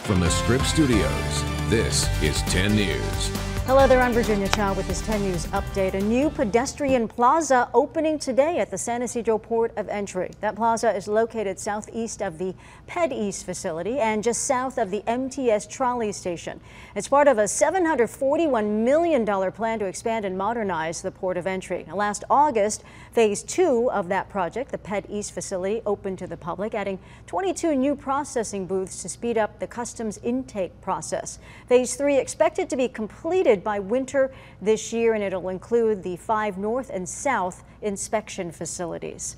from the Scripps Studios, this is 10 News. Hello there, I'm Virginia Chow with this 10 News update. A new pedestrian plaza opening today at the San Ysidro Port of Entry. That plaza is located southeast of the PedEast facility and just south of the MTS trolley station. It's part of a $741 million plan to expand and modernize the Port of Entry. Now, last August, phase 2 of that project, the PedEast facility, opened to the public, adding 22 new processing booths to speed up the customs intake process. Phase 3 expected to be completed by winter this year, and it'll include the 5 north and south inspection facilities.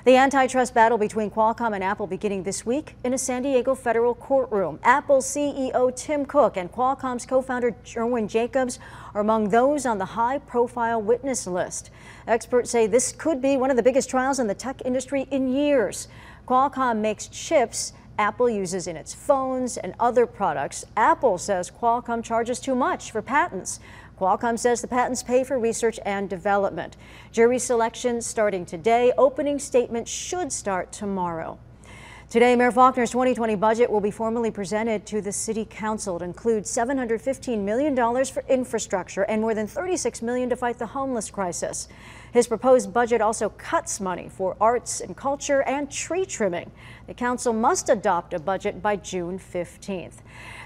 The antitrust battle between Qualcomm and Apple beginning this week in a San Diego federal courtroom. Apple CEO Tim Cook and Qualcomm's co-founder Irwin Jacobs are among those on the high-profile witness list. Experts say this could be one of the biggest trials in the tech industry in years. Qualcomm makes chips Apple uses in its phones and other products. Apple says Qualcomm charges too much for patents. Qualcomm says the patents pay for research and development. Jury selection starting today. Opening statements should start tomorrow. Today, Mayor Faulkner's 2020 budget will be formally presented to the City Council. It includes $715 million for infrastructure and more than $36 million to fight the homeless crisis. His proposed budget also cuts money for arts and culture and tree trimming. The council must adopt a budget by June 15th.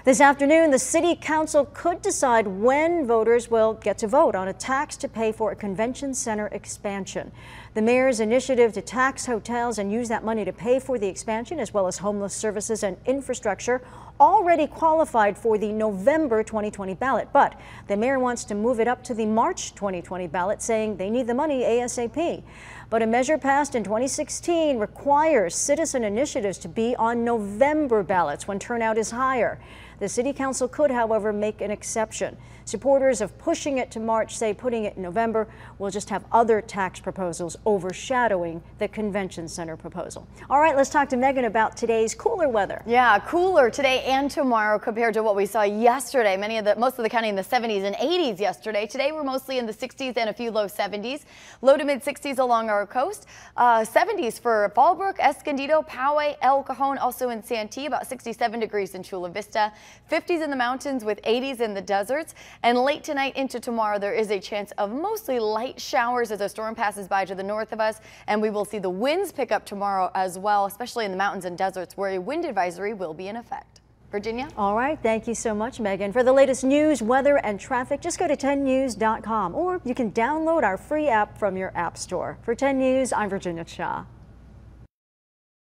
This afternoon, the City Council could decide when voters will get to vote on a tax to pay for a convention center expansion. The mayor's initiative to tax hotels and use that money to pay for the expansion, as well as homeless services and infrastructure, already qualified for the November 2020 ballot. But the mayor wants to move it up to the March 2020 ballot, saying they need the money ASAP. But a measure passed in 2016 requires citizen initiatives to be on November ballots when turnout is higher. The City Council could, however, make an exception. Supporters of pushing it to March say putting it in November will just have other tax proposals overshadowing the convention center proposal. All right, let's talk to Megan about today's cooler weather. Yeah, cooler today and tomorrow compared to what we saw yesterday. Most of the county in the 70s and 80s yesterday. Today we're mostly in the 60s and a few low 70s. Low to mid 60s along our coast. 70s for Fallbrook, Escondido, Poway, El Cajon, also in Santee, about 67 degrees in Chula Vista. 50s in the mountains with 80s in the deserts. And late tonight into tomorrow, there is a chance of mostly light showers as a storm passes by to the north of us. And we will see the winds pick up tomorrow as well, especially in the mountains and deserts where a wind advisory will be in effect. Virginia? All right. Thank you so much, Megan. For the latest news, weather, and traffic, just go to 10news.com, or you can download our free app from your app store. For 10 News, I'm Virginia Chow.